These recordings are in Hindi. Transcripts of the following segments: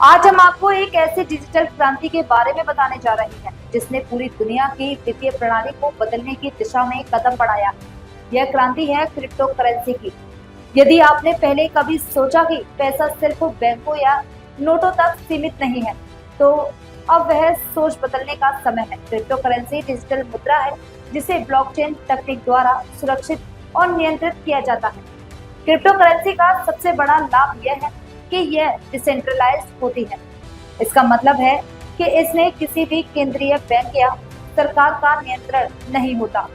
आज हम आपको एक ऐसी डिजिटल क्रांति के बारे में बताने जा रहे हैं जिसने पूरी दुनिया की वित्तीय प्रणाली को बदलने की दिशा में कदम बढ़ाया। यह क्रांति है क्रिप्टो करेंसी की। यदि आपने पहले कभी सोचा कि पैसा सिर्फ बैंकों या नोटों तक सीमित नहीं है, तो अब वह सोच बदलने का समय है। क्रिप्टो करेंसी डिजिटल मुद्रा है जिसे ब्लॉकचेन तकनीक द्वारा सुरक्षित और नियंत्रित किया जाता है। क्रिप्टो करेंसी का सबसे बड़ा लाभ यह है कि यह डिसेंट्रलाइज होती है। इसका मतलब है कि इसमें किसी भी केंद्रीय बैंक या सरकार का नियंत्रण नहीं होता।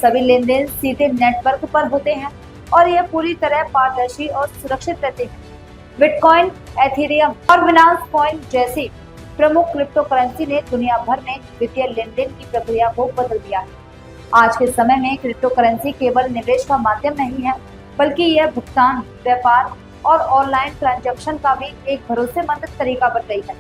सभी लेन-देन सीधे नेटवर्क पर होते हैं और यह पूरी तरह पारदर्शी और सुरक्षित रहते हैं। बिटकॉइन, एथेरियम और बिनांस कॉइन जैसी प्रमुख क्रिप्टो करेंसी ने दुनिया भर में वित्तीय लेन-देन की प्रक्रिया को बदल दिया है। आज के समय में क्रिप्टो करेंसी केवल निवेश का माध्यम नहीं है, बल्कि यह भुगतान, व्यापार और ऑनलाइन ट्रांजैक्शन का भी एक भरोसेमंद तरीका बन गई है।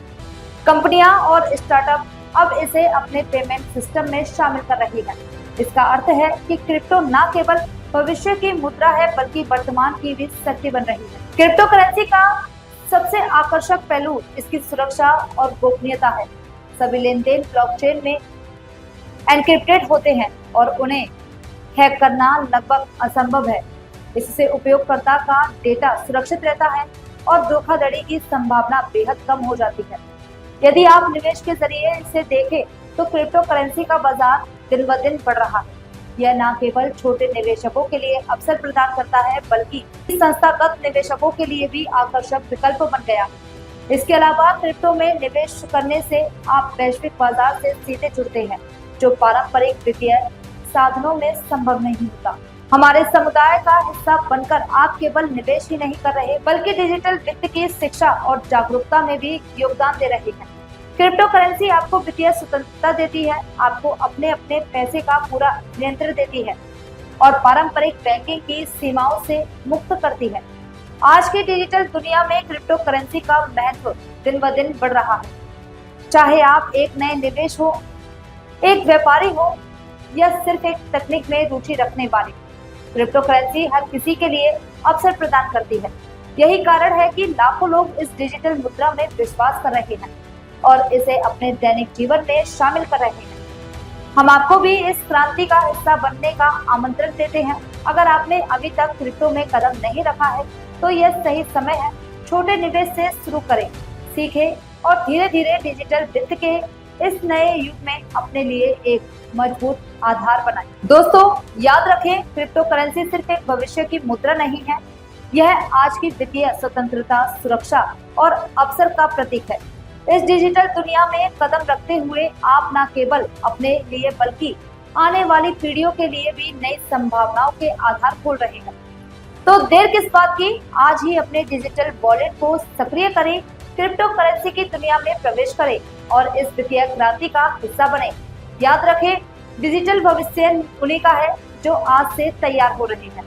कंपनियां और स्टार्टअप अब इसे अपने पेमेंट सिस्टम में शामिल कर रही हैं। इसका अर्थ है कि क्रिप्टो न केवल भविष्य की मुद्रा है, बल्कि वर्तमान की भी शक्ति बन रही है। क्रिप्टो करेंसी का सबसे आकर्षक पहलू इसकी सुरक्षा और गोपनीयता है। सभी लेन-देन ब्लॉकचेन में एन्क्रिप्टेड होते हैं और उन्हें हैक करना लगभग असंभव है। इससे उपयोगकर्ता का डेटा सुरक्षित रहता है और धोखाधड़ी की संभावना बेहद कम हो जाती है। यदि आप निवेश के जरिए इसे देखें, तो क्रिप्टो करेंसी का बाजार दिन ब दिन बढ़ रहा है। यह न केवल छोटे निवेशकों के लिए अवसर प्रदान करता है, बल्कि संस्थागत निवेशकों के लिए भी आकर्षक विकल्प बन गया है। इसके अलावा क्रिप्टो में निवेश करने से आप वैश्विक बाजार से सीधे जुड़ते हैं, जो पारंपरिक वित्तीय साधनों में संभव नहीं होता। हमारे समुदाय का हिस्सा बनकर आप केवल निवेश ही नहीं कर रहे, बल्कि डिजिटल वित्त की शिक्षा और जागरूकता में भी योगदान दे रहे हैं। क्रिप्टो करेंसी आपको वित्तीय स्वतंत्रता देती है, आपको अपने पैसे का पूरा नियंत्रण देती है और पारंपरिक बैंकिंग की सीमाओं से मुक्त करती है। आज की डिजिटल दुनिया में क्रिप्टो करेंसी का महत्व दिन ब दिन बढ़ रहा है। चाहे आप एक नए निवेश हो, एक व्यापारी हो या सिर्फ एक तकनीक में रुचि रखने वाले, क्रिप्टो करेंसी हर किसी के लिए अवसर प्रदान करती है। यही कारण है कि लाखों लोग इस डिजिटल मुद्रा में विश्वास कर रहे हैं और इसे अपने दैनिक जीवन में शामिल कर रहे हैं। हम आपको भी इस क्रांति का हिस्सा बनने का आमंत्रण देते हैं। अगर आपने अभी तक क्रिप्टो में कदम नहीं रखा है, तो यह सही समय है। छोटे निवेश से शुरू करें, सीखें और धीरे धीरे डिजिटल वित्त के इस नए युग में अपने लिए एक मजबूत आधार बनाएं। दोस्तों, याद रखें, क्रिप्टो करेंसी सिर्फ एक भविष्य की मुद्रा नहीं है, यह आज की वित्तीय स्वतंत्रता, सुरक्षा और अवसर का प्रतीक है। इस डिजिटल दुनिया में कदम रखते हुए आप न केवल अपने लिए, बल्कि आने वाली पीढ़ियों के लिए भी नई संभावनाओं के आधार खोल रहे हैं। तो देर किस बात की, आज ही अपने डिजिटल वॉलेट को सक्रिय करें, क्रिप्टो करेंसी की दुनिया में प्रवेश करें और इस वित्तीय क्रांति का हिस्सा बने। याद रखें, डिजिटल भविष्य उन्हीं का है जो आज से तैयार हो रहे हैं।